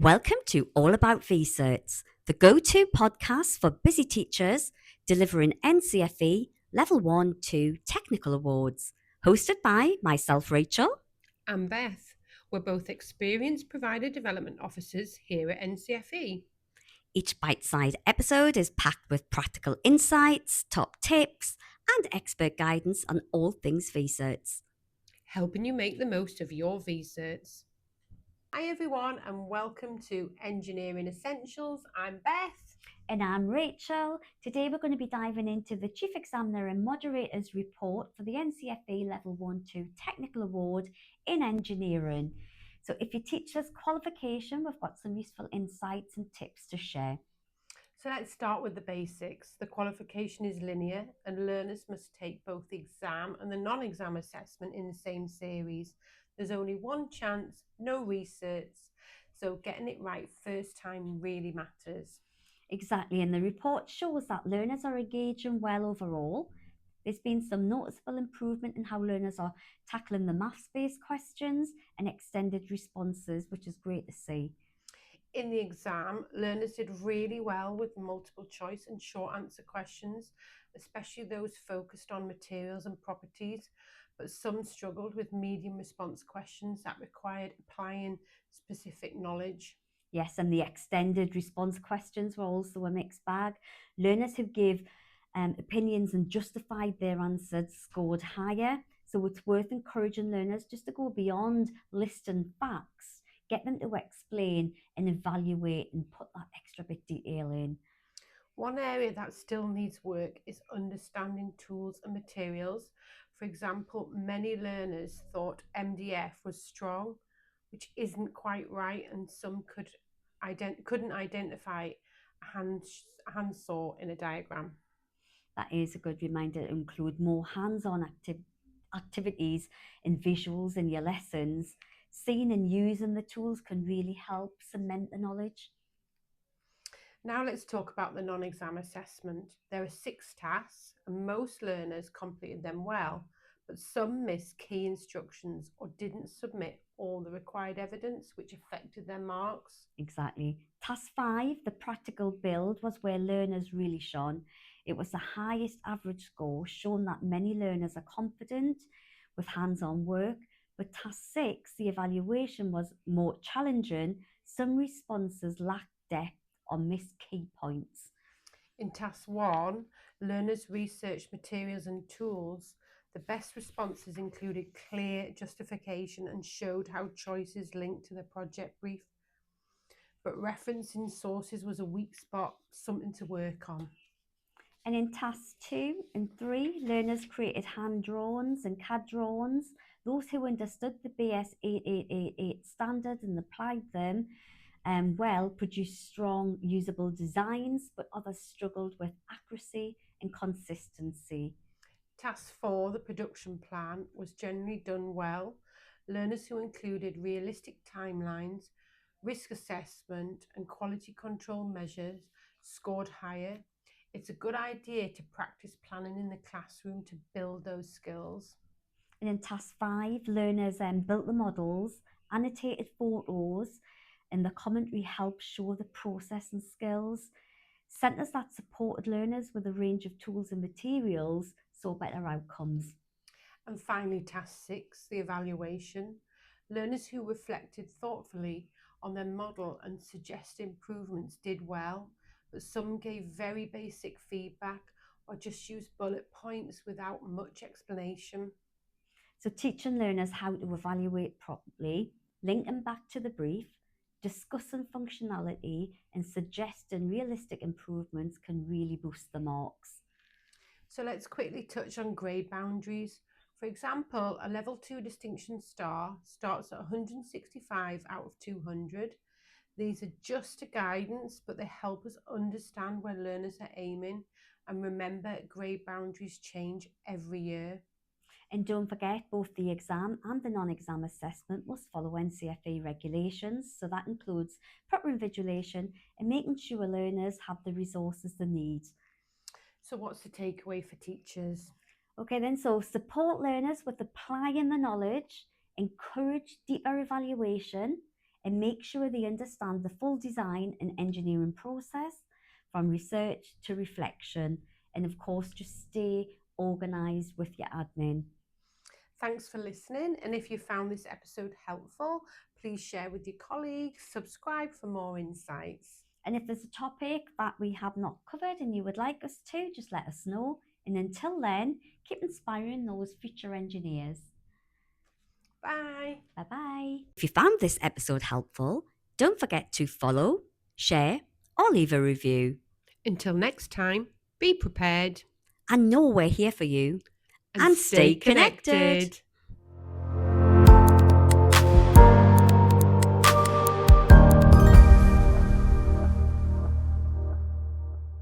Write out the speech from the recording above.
Welcome to All About Research, the go-to podcast for busy teachers delivering NCFE Level 1 to Technical Awards. Hosted by myself, Rachel. And Beth. We're both experienced provider development officers here at NCFE, Each bite-sized episode is packed with practical insights, top tips, and expert guidance on all things research. helping you make the most of your research. Hi everyone and welcome to Engineering Essentials. I'm Beth. And I'm Rachel. Today we're going to be diving into the Chief Examiner and Moderator's report for the NCFE Level 1-2 Technical Award in Engineering. So if you teach this qualification, we've got some useful insights and tips to share. So let's start with the basics. The qualification is linear and learners must take both the exam and the non-exam assessment in the same series. There's only one chance, no research, so getting it right first time really matters. Exactly, and the report shows that learners are engaging well overall. There's been some noticeable improvement in how learners are tackling the maths-based questions and extended responses, which is great to see. In the exam, learners did really well with multiple choice and short answer questions, especially those focused on materials and properties, but some struggled with medium response questions that required applying specific knowledge. Yes, and the extended response questions were also a mixed bag. Learners who gave opinions and justified their answers scored higher. So it's worth encouraging learners just to go beyond listing facts, get them to explain and evaluate and put that extra bit detail in. One area that still needs work is understanding tools and materials. For example, many learners thought MDF was strong, which isn't quite right, and some couldn't identify a handsaw in a diagram. That is a good reminder to include more hands-on activities and visuals in your lessons. Seeing and using the tools can really help cement the knowledge. Now let's talk about the non-exam assessment. There are 6 tasks and most learners completed them well, but some missed key instructions or didn't submit all the required evidence, which affected their marks. Exactly. Task 5, the practical build, was where learners really shone. It was the highest average score, showing that many learners are confident with hands-on work. But task 6, the evaluation, was more challenging. Some responses lacked depth or missed key points. In task 1, learners researched materials and tools. The best responses included clear justification and showed how choices linked to the project brief. But referencing sources was a weak spot, something to work on. And in tasks 2 and 3, learners created hand drawings and CAD drawings. Those who understood the BS 8888 standard and applied them well produced strong, usable designs, but others struggled with accuracy and consistency. Task 4, the production plan, was generally done well. Learners who included realistic timelines, risk assessment, and quality control measures scored higher. It's a good idea to practice planning in the classroom to build those skills. And in task 5, learners built the models, annotated photos, and the commentary helped show the process and skills. Centres that supported learners with a range of tools and materials saw better outcomes. And finally, task 6, the evaluation. Learners who reflected thoughtfully on their model and suggested improvements did well, but some gave very basic feedback or just used bullet points without much explanation. So teaching learners how to evaluate properly, linking back to the brief, discussing functionality and suggesting realistic improvements can really boost the marks. So let's quickly touch on grade boundaries. For example, a level 2 distinction star starts at 165 out of 200. These are just a guidance, but they help us understand where learners are aiming. And remember, grade boundaries change every year. And don't forget, both the exam and the non-exam assessment must follow NCFE regulations. So that includes proper invigilation and making sure learners have the resources they need. So what's the takeaway for teachers? Okay then, so support learners with applying the knowledge, encourage deeper evaluation, and make sure they understand the full design and engineering process from research to reflection. And of course, just stay organized with your admin. Thanks for listening. And if you found this episode helpful, please share with your colleagues, subscribe for more insights. And if there's a topic that we have not covered and you would like us to, just let us know. And until then, keep inspiring those future engineers. Bye. Bye bye. If you found this episode helpful, don't forget to follow, share, or leave a review. Until next time, be prepared And know we're here for you. and stay connected.